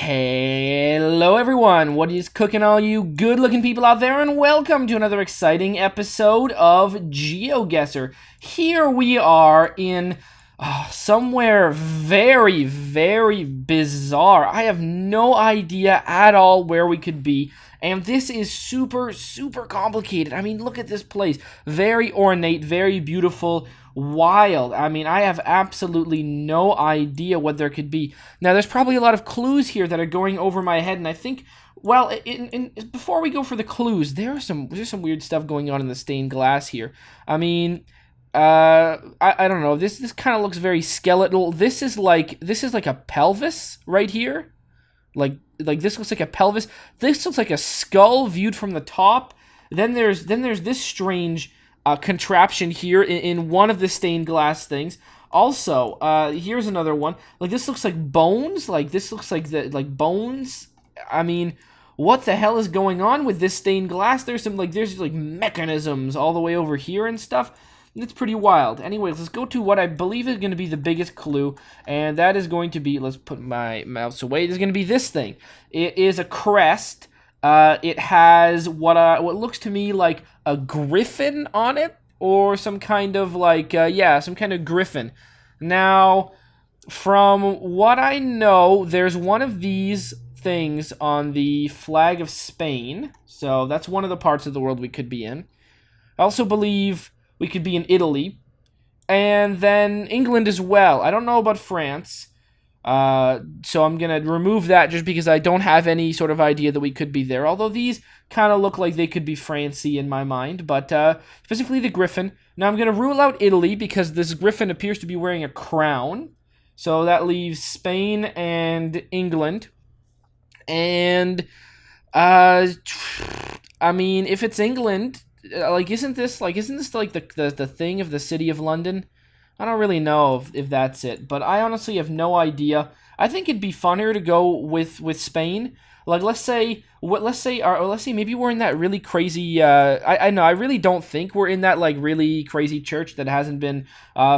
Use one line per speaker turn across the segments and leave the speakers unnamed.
Hello everyone, what is cooking all you good looking people out there, and welcome to another exciting episode of GeoGuessr. Here we are in somewhere very, very bizarre. I have no idea at all where we could be, and this is super, super complicated. I mean, look at this place. Very ornate, very beautiful, wild. I mean, I have absolutely no idea what there could be. Now, there's probably a lot of clues here that are going over my head, and I think, well, before we go for the clues, there's some weird stuff going on in the stained glass here. I mean, I don't know. This kind of looks very skeletal. This is like a pelvis right here. Like this looks like a pelvis. This looks like a skull viewed from the top. Then there's this strange contraption here in one of the stained glass things. Also, here's another one. Like, this looks like bones. Like, this looks like bones. I mean, what the hell is going on with this stained glass? There's mechanisms all the way over here and stuff. It's pretty wild. Anyways, let's go to what I believe is going to be the biggest clue, and that is going to be, let's put my mouse away, it's going to be this thing. It is a crest. It has what looks to me like a griffin on it, or some kind of some kind of griffin. Now, from what I know, there's one of these things on the flag of Spain, so that's one of the parts of the world we could be in. I also believe we could be in Italy, and then England as well. I don't know about France. So I'm going to remove that just because I don't have any sort of idea that we could be there. Although these kind of look like they could be Francy in my mind. But specifically the griffin. Now I'm going to rule out Italy because this griffin appears to be wearing a crown. So that leaves Spain and England. And, I mean, if it's England, isn't this like the thing of the City of London? I don't really know if that's it, but I honestly have no idea. I think it'd be funnier to go with Spain. Like, let's say maybe we're in that really crazy. I know I really don't think we're in that like really crazy church that hasn't been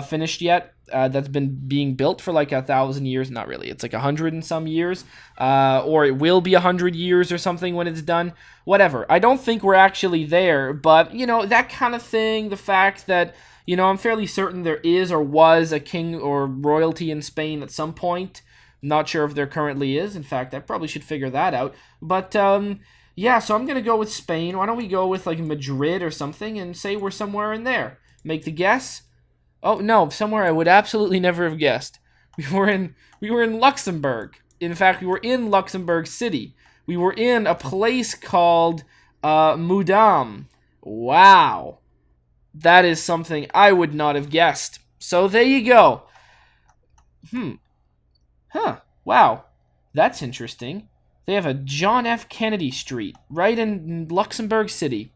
finished yet. That's been being built for like 1,000 years. Not really. It's like 100 and some years, or it will be 100 years or something when it's done. Whatever. I don't think we're actually there, but that kind of thing. The fact that. I'm fairly certain there is or was a king or royalty in Spain at some point. Not sure if there currently is. In fact, I probably should figure that out. But, yeah, so I'm going to go with Spain. Why don't we go with, like, Madrid or something and say we're somewhere in there? Make the guess? Oh, no, somewhere I would absolutely never have guessed. We were in Luxembourg. In fact, we were in Luxembourg City. We were in a place called, Moudam. Wow. That is something I would not have guessed. So there you go. Wow. That's interesting. They have a John F. Kennedy Street right in Luxembourg City.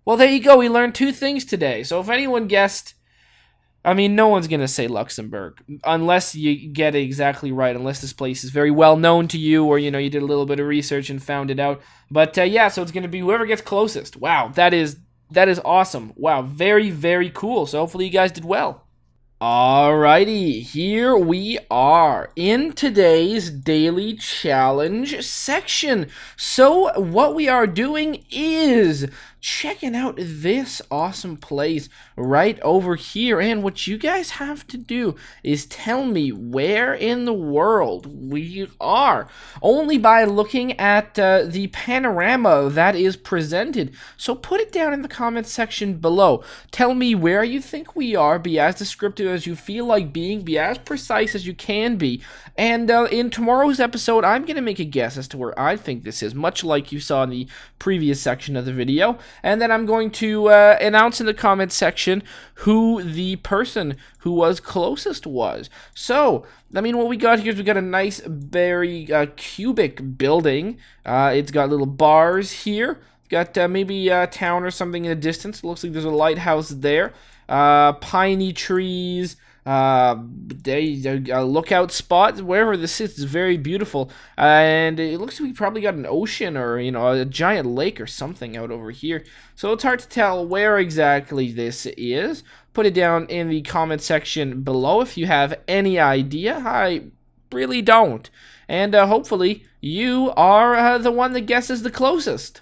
Well, there you go. We learned two things today. So if anyone guessed, I mean, no one's going to say Luxembourg unless you get it exactly right, unless this place is very well known to you or, you did a little bit of research and found it out. But, yeah, so it's going to be whoever gets closest. Wow, that is awesome. Wow, very, very cool. So hopefully you guys did well. Alrighty, here we are in today's daily challenge section. So what we are doing is checking out this awesome place right over here, and what you guys have to do is tell me where in the world we are, only by looking at the panorama that is presented. So put it down in the comments section below. Tell me where you think we are, be as descriptive as you feel like being, be as precise as you can be, and in tomorrow's episode I'm going to make a guess as to where I think this is, much like you saw in the previous section of the video. And then I'm going to announce in the comments section who the person who was closest was. So, I mean, what we got here is we got a nice, very cubic building. It's got little bars here. Got maybe a town or something in the distance. Looks like there's a lighthouse there. Piney trees. A lookout spot, wherever this is very beautiful, and it looks like we probably got an ocean or a giant lake or something out over here, so it's hard to tell where exactly this is. Put it down in the comment section below if you have any idea. I really don't. and hopefully you are the one that guesses the closest.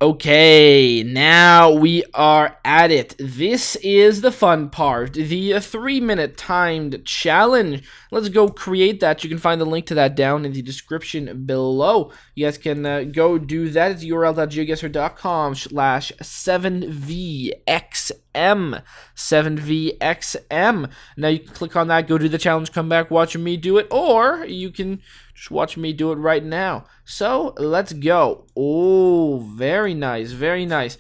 Okay, now we are at it. This is the fun part, the 3-minute timed challenge. Let's go create that. You can find the link to that down in the description below. You guys can go do that. It's url.geoguessr.com/7vxm. 7vxm. Now you can click on that, go do the challenge, come back, watch me do it, or you can just watch me do it right now. So let's go. Oh, very nice, very nice.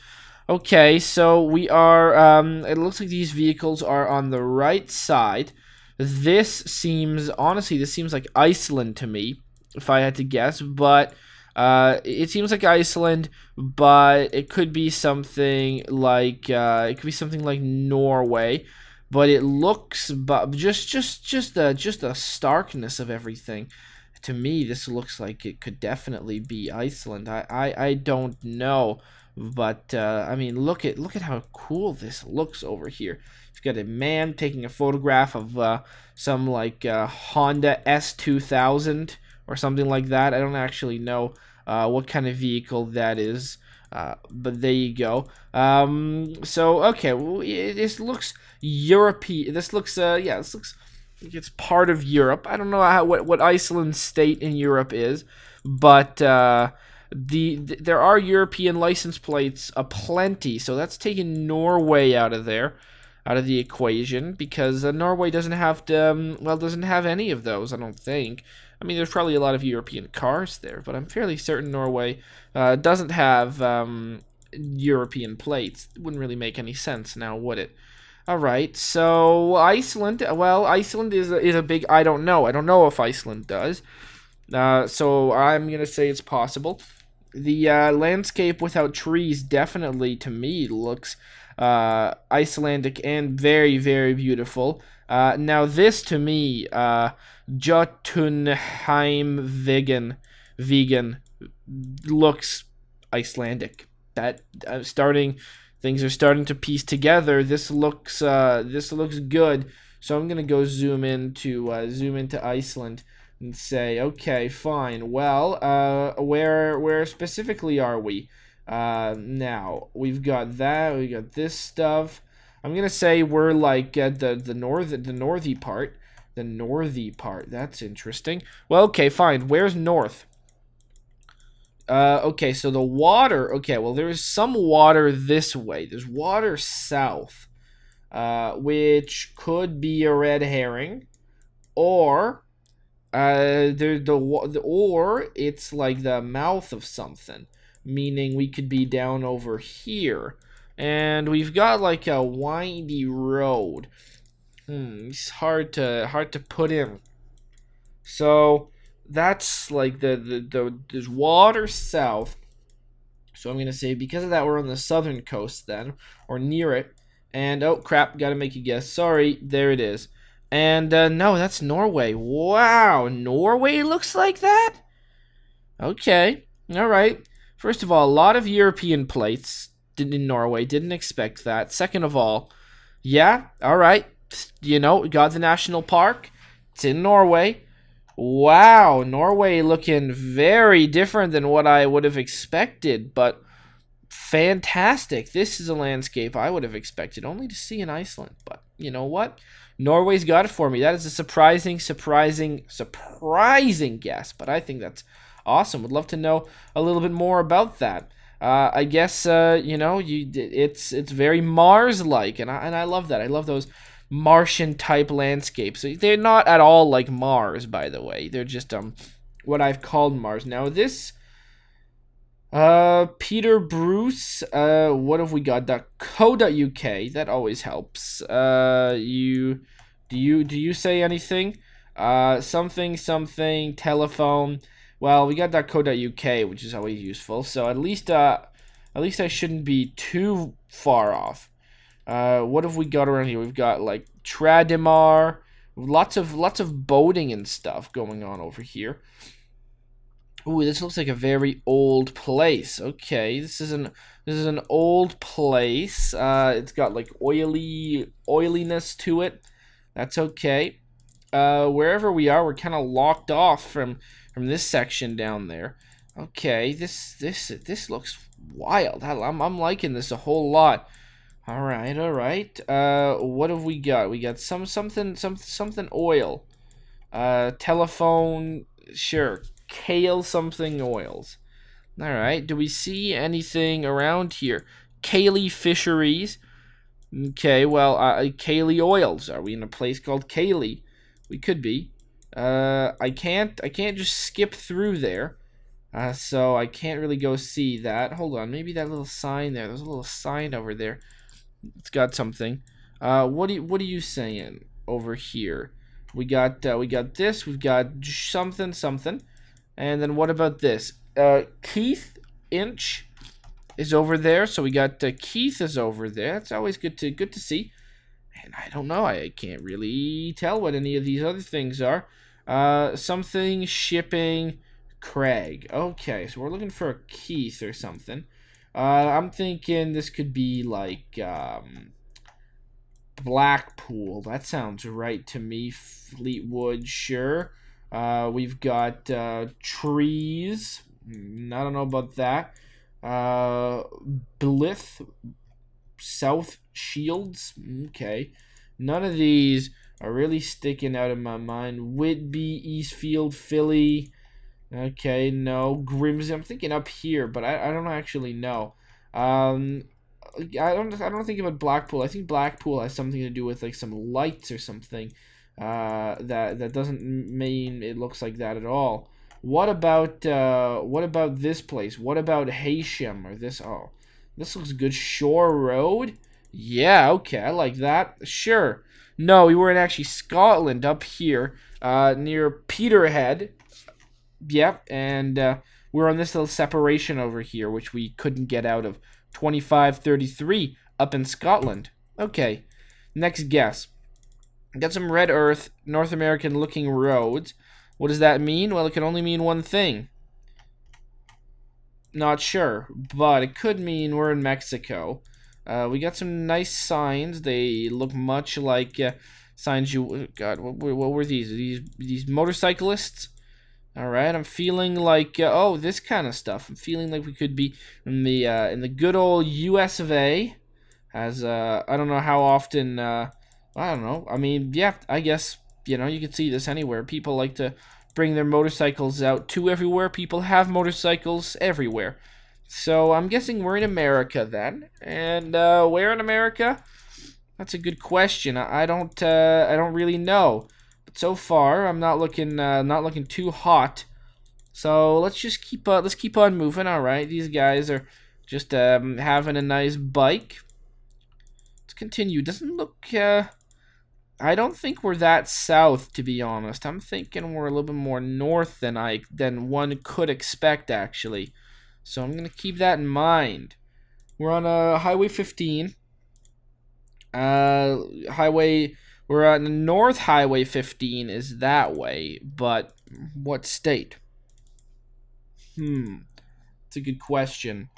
Okay, so we are, it looks like these vehicles are on the right side. Honestly, this seems like Iceland to me, if I had to guess, but it seems like Iceland, but it could be something like Norway. But it looks, but just the starkness of everything. To me, this looks like it could definitely be Iceland. I don't know, but I mean, look at how cool this looks over here. You've got a man taking a photograph of some like Honda S2000 or something like that. I don't actually know what kind of vehicle that is, but there you go. So okay, well, this looks European. This looks this looks like it's part of Europe. I don't know what Iceland's state in Europe is, but there are European license plates aplenty. So that's taking Norway out of there, out of the equation, because Norway doesn't have to doesn't have any of those, I don't think. I mean, there's probably a lot of European cars there, but I'm fairly certain Norway doesn't have European plates. It wouldn't really make any sense now, would it? All right, so Iceland. Well, Iceland is a big. I don't know. I don't know if Iceland does. So I'm gonna say it's possible. The landscape without trees definitely, to me, looks Icelandic and very, very beautiful. Now this to me, Jotunheim vegan looks Icelandic. That things are starting to piece together. This looks good. So I'm gonna go zoom into Iceland and say, okay, fine. Well, where specifically are we? Now we've got that. We got this stuff. I'm gonna say we're like at the northy part. The northy part. That's interesting. Well, okay, fine. Where's north? Okay, so the water. Okay, well, there is some water this way. There's water south, which could be a red herring, or or it's like the mouth of something, meaning we could be down over here, and we've got like a windy road. It's hard to put in. So that's like there's water south. So I'm gonna say because of that we're on the southern coast then, or near it. And oh crap, gotta make a guess. Sorry, there it is. And no, that's Norway. Wow, Norway looks like that? Okay, all right. First of all, a lot of European plates in Norway. Didn't expect that. Second of all, yeah, all right. You know, we got the national park. It's in Norway. Wow, Norway looking very different than what I would have expected, but fantastic. This is a landscape I would have expected only to see in Iceland, but you know what? Norway's got it for me. That is a surprising guess, but I think that's awesome. Would love to know a little bit more about that. I guess you know, it's very Mars-like, and I love that. I love those Martian type landscapes. They're not at all like Mars, by the way. They're just what I've called Mars. Now this Peter Bruce, what have we got? .co.uk, that always helps. Do you say anything? Something telephone. Well, we got .co.uk, which is always useful. So at least I shouldn't be too far off. What have we got around here? We've got like Tradimar, lots of boating and stuff going on over here. Ooh, this looks like a very old place. Okay, this is an old place. It's got like oiliness to it. That's okay. Wherever we are, we're kind of locked off from from this section down there. Okay, this looks wild. I'm liking this a whole lot. All right, all right. What have we got? We got something oil. Telephone, sure. Kale something oils. All right. Do we see anything around here? Kaylee Fisheries. Okay, well, Kaylee Oils. Are we in a place called Kaylee? We could be. I can't just skip through there. So I can't really go see that. Hold on, maybe that little sign there. There's a little sign over there. It's got something. What are you saying over here? We got this. We've got something. And then what about this? Keith Inch is over there. So we got Keith is over there. That's always good to see. And I don't know. I can't really tell what any of these other things are. Something shipping Craig. Okay, so we're looking for a Keith or something. I'm thinking this could be like Blackpool. That sounds right to me. Fleetwood, sure. We've got trees. I don't know about that. Blyth, South Shields. Okay. None of these are really sticking out in my mind. Whitby, Eastfield, Philly. Okay, no. Grimsby. I'm thinking up here, but I don't actually know. I don't think about Blackpool. I think Blackpool has something to do with like some lights or something. That doesn't mean it looks like that at all. What about this place? What about Haysham or this? Oh, this looks good. Shore Road. Yeah, okay, I like that. Sure. No, we were in actually Scotland up here, near Peterhead. Yep, and we're on this little separation over here, which we couldn't get out of. 2533 up in Scotland. Okay, next guess. Got some red earth, North American looking roads. What does that mean? Well, it can only mean one thing. Not sure, but it could mean we're in Mexico. We got some nice signs. They look much like signs you... God, what were these? These motorcyclists? All right, I'm feeling like this kind of stuff. I'm feeling like we could be in the good old U.S. of A. As I don't know how often. I don't know. I mean, yeah, I guess you can see this anywhere. People like to bring their motorcycles out to everywhere. People have motorcycles everywhere. So I'm guessing we're in America then. And where in America? That's a good question. I don't really know. So far, I'm not looking too hot. So let's just keep on moving. All right, these guys are just having a nice bike. Let's continue. Doesn't look. I don't think we're that south, to be honest. I'm thinking we're a little bit more north than one could expect, actually. So I'm gonna keep that in mind. We're on Highway 15. We're on North Highway 15 is that way, but what state? It's a good question.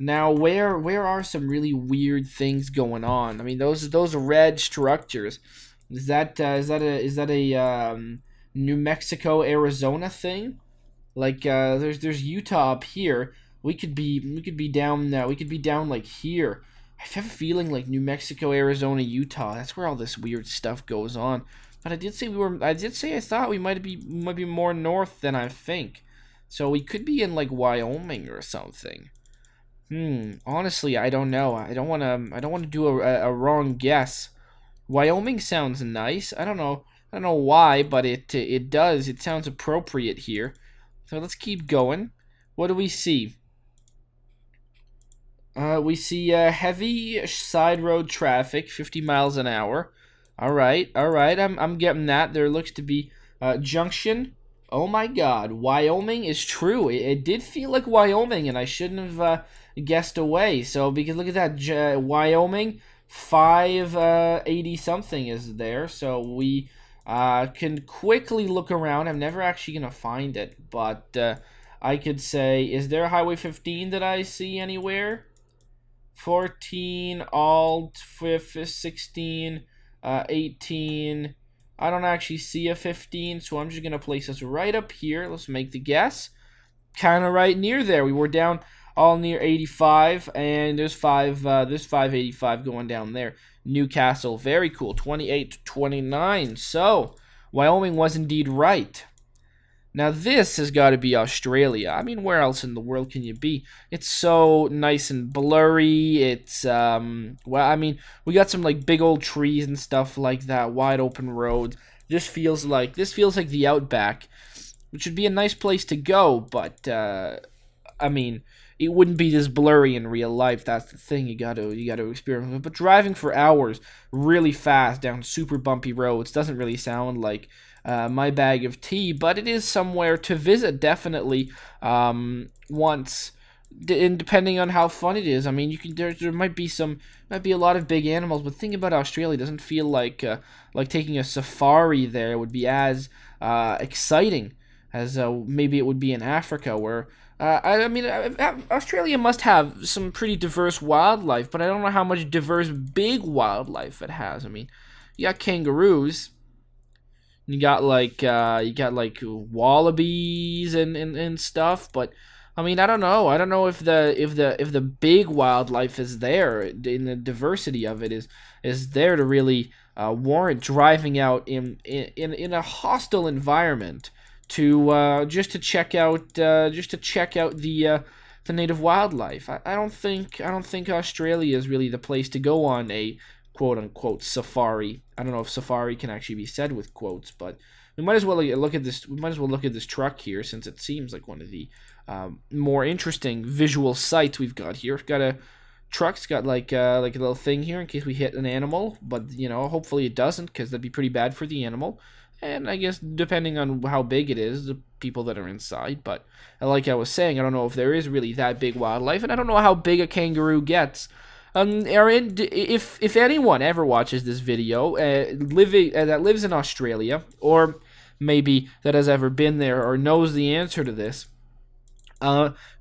Now, where are some really weird things going on? I mean, those red structures. Is that a New Mexico, Arizona thing? Like there's Utah up here. We could be down like here. I have a feeling like New Mexico, Arizona, Utah. That's where all this weird stuff goes on. But I did say I thought we might be more north than I think. So we could be in like Wyoming or something. Honestly, I don't know. I don't want to do a wrong guess. Wyoming sounds nice. I don't know why, but it does. It sounds appropriate here. So let's keep going. What do we see? We see heavy side road traffic, 50 miles an hour. All right. I'm getting that. There looks to be junction. Oh my God, Wyoming is true. It did feel like Wyoming, and I shouldn't have guessed away. So because look at that, Wyoming, 580 something is there. So we can quickly look around. I'm never actually gonna find it, but I could say, is there a Highway 15 that I see anywhere? 14, Alt, 16, 18, I don't actually see a 15, so I'm just going to place us right up here. Let's make the guess. Kind of right near there. We were down all near 85, and there's 585 going down there. Newcastle, very cool, 28 to 29. So, Wyoming was indeed right. Now this has got to be Australia. I mean, where else in the world can you be? It's so nice and blurry. It's well, I mean, we got some like big old trees and stuff like that, wide open roads. This feels like the outback, which would be a nice place to go, but I mean, it wouldn't be this blurry in real life. That's the thing you got to experiment with. But driving for hours really fast down super bumpy roads doesn't really sound like my bag of tea, but it is somewhere to visit definitely once. And depending on how fun it is, I mean, you can there might be a lot of big animals, but the thing about Australia, it doesn't feel like taking a safari there would be as exciting as maybe it would be in Africa, where I mean, Australia must have some pretty diverse wildlife, but I don't know how much diverse big wildlife it has. I mean, you got kangaroos, you got like wallabies and stuff, but I mean, I don't know. I don't know if the big wildlife is there, in the diversity of it is there to really warrant driving out in a hostile environment to just to check out the native wildlife. I don't think Australia is really the place to go on a quote unquote safari. I don't know if safari can actually be said with quotes, but we might as well look at this. We might as well look at this truck here, since it seems like one of the more interesting visual sights we've got here. We've got a truck's got like a little thing here in case we hit an animal, but you know, hopefully it doesn't, because that'd be pretty bad for the animal. And I guess depending on how big it is, the people that are inside. But like I was saying, I don't know if there is really that big wildlife, and I don't know how big a kangaroo gets. Aaron, if anyone ever watches this video, that lives in Australia, or maybe that has ever been there or knows the answer to this,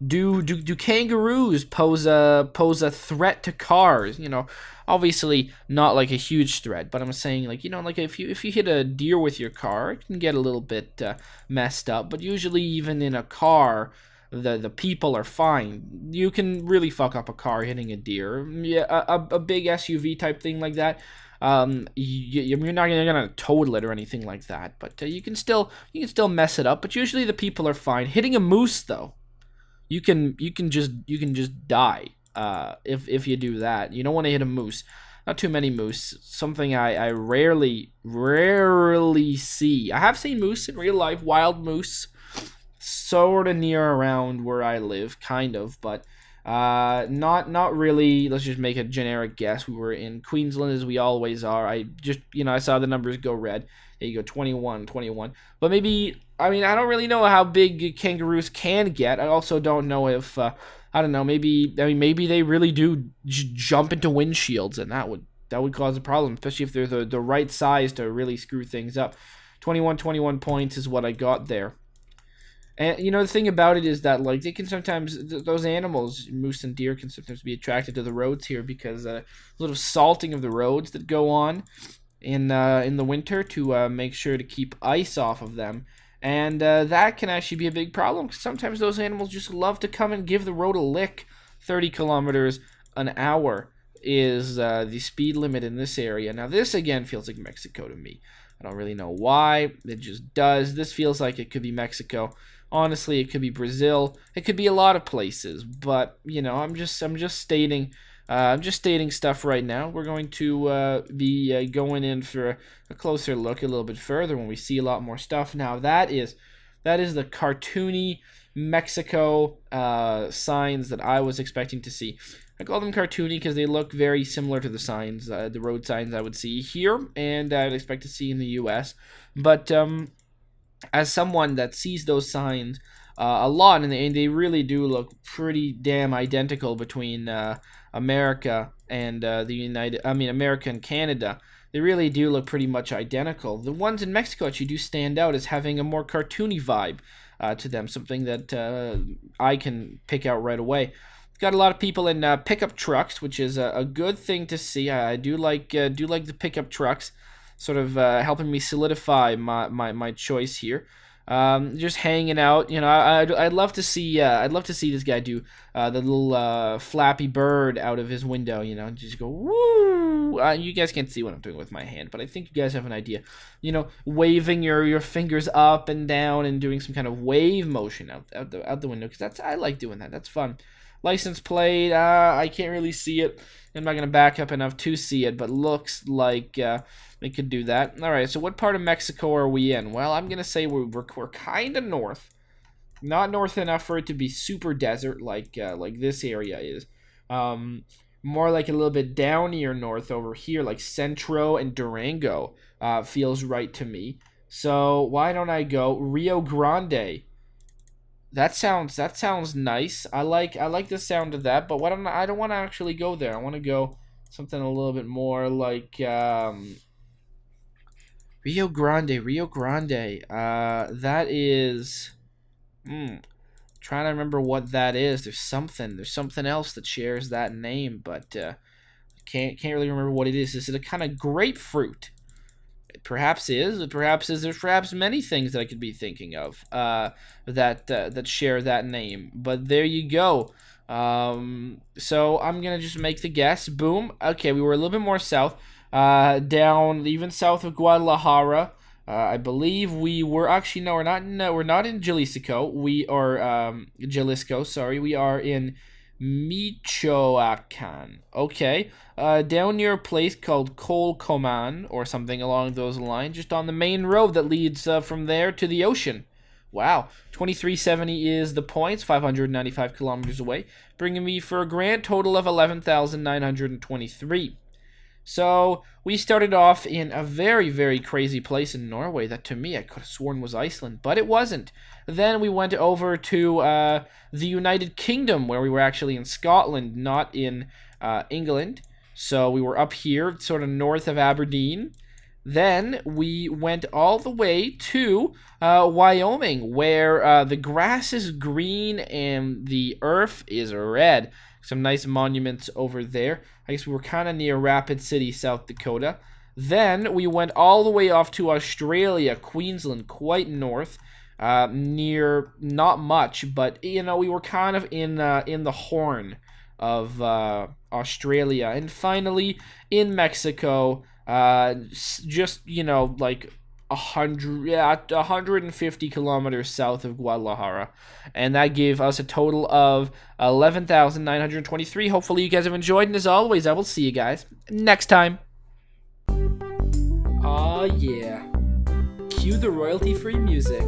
do kangaroos pose a threat to cars? You know, obviously not like a huge threat, but I'm saying, like, you know, like if you hit a deer with your car, it can get a little bit messed up. But usually, even in a car, the people are fine. You can really fuck up a car hitting a deer. Yeah, a big SUV type thing like that. You're not gonna total it or anything like that, but you can still mess it up. But usually the people are fine. Hitting a moose, though, you can just die if you do that. You don't want to hit a moose. Not too many moose. Something I rarely see. I have seen moose in real life, wild moose, sort of near around where I live, kind of, but not really. Let's just make a generic guess. We were in Queensland, as we always are. I just, I saw the numbers go red. There you go, 21. But maybe, I mean, I don't really know how big kangaroos can get. I also don't know if, I don't know, maybe they really do jump into windshields, and that would cause a problem, especially if they're the right size to really screw things up. 21 points is what I got there. And, the thing about it is that, like, they can sometimes, those animals, moose and deer, can sometimes be attracted to the roads here because a little salting of the roads that go on in the winter to make sure to keep ice off of them. And that can actually be a big problem, because sometimes those animals just love to come and give the road a lick. 30 kilometers an hour is the speed limit in this area. Now, this, again, feels like Mexico to me. I don't really know why. It just does. This feels like it could be Mexico. Honestly, it could be Brazil. It could be a lot of places. But I'm just stating. I'm just stating stuff right now. We're going to be going in for a closer look a little bit further when we see a lot more stuff. Now that is the cartoony Mexico signs that I was expecting to see. I call them cartoony because they look very similar to the signs, the road signs I would see here, and I'd expect to see in the U.S. But as someone that sees those signs a lot, and they really do look pretty damn identical between America and America and Canada. They really do look pretty much identical. The ones in Mexico actually do stand out as having a more cartoony vibe to them, something that I can pick out right away. Got a lot of people in pickup trucks, which is a good thing to see. I do like the pickup trucks. sort of helping me solidify my choice here. Just hanging out, you know. I'd love to see this guy do the little flappy bird out of his window, you know, just go woo. You guys can't see what I'm doing with my hand, but I think you guys have an idea, you know, waving your fingers up and down and doing some kind of wave motion out the window, because I like doing that. That's fun. License plate, I can't really see it. I'm not gonna back up enough to see it, but looks like we could do that. All right, so what part of Mexico are we in? Well, I'm gonna say we're kind of north, not north enough for it to be super desert like this area is. More like a little bit downier north over here, like Centro and Durango feels right to me. So why don't I go Rio Grande? That sounds nice. I like the sound of that, but I don't want to actually go there. I want to go something a little bit more like Rio Grande. That is trying to remember what that is. There's something else that shares that name, but can't really remember what it is. Is it a kind of grapefruit? Perhaps there's perhaps many things that I could be thinking of that share that name, but there you go. So I'm gonna just make the guess. Boom. Okay, we were a little bit more south, down even south of Guadalajara. I believe we were actually we're not in Jalisco. We are Jalisco. Sorry, we are in Michoacan. Okay. Down near a place called Colcoman or something along those lines, just on the main road that leads from there to the ocean. Wow, 2370 is the points, 595 kilometers away, bringing me for a grand total of 11,923. So we started off in a very, very crazy place in Norway that to me I could have sworn was Iceland, but it wasn't. Then we went over to the United Kingdom, where we were actually in Scotland, not in England. So we were up here, sort of north of Aberdeen. Then we went all the way to Wyoming, where the grass is green and the earth is red. Some nice monuments over there. I guess we were kind of near Rapid City, South Dakota. Then we went all the way off to Australia, Queensland, quite north, near not much, but you know we were kind of in the horn of Australia, and finally in Mexico, just you know like 150 kilometers south of Guadalajara, and that gave us a total of 11,923. Hopefully you guys have enjoyed, and as always, I will see you guys next time. Aw yeah, cue the royalty-free music.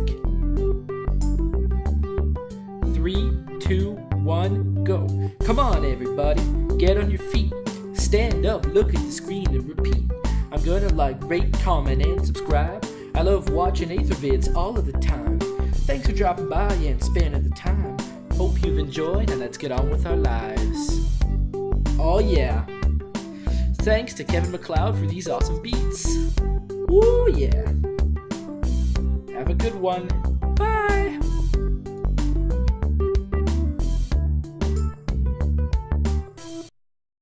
3, 2, 1, go. Come on everybody, get on your feet, stand up, look at the screen and repeat. I'm gonna like, rate, comment, and subscribe. I love watching Ather vids all of the time. Thanks for dropping by and spending the time. Hope you've enjoyed, and let's get on with our lives. Oh yeah. Thanks to Kevin MacLeod for these awesome beats. Woo yeah. Have a good one.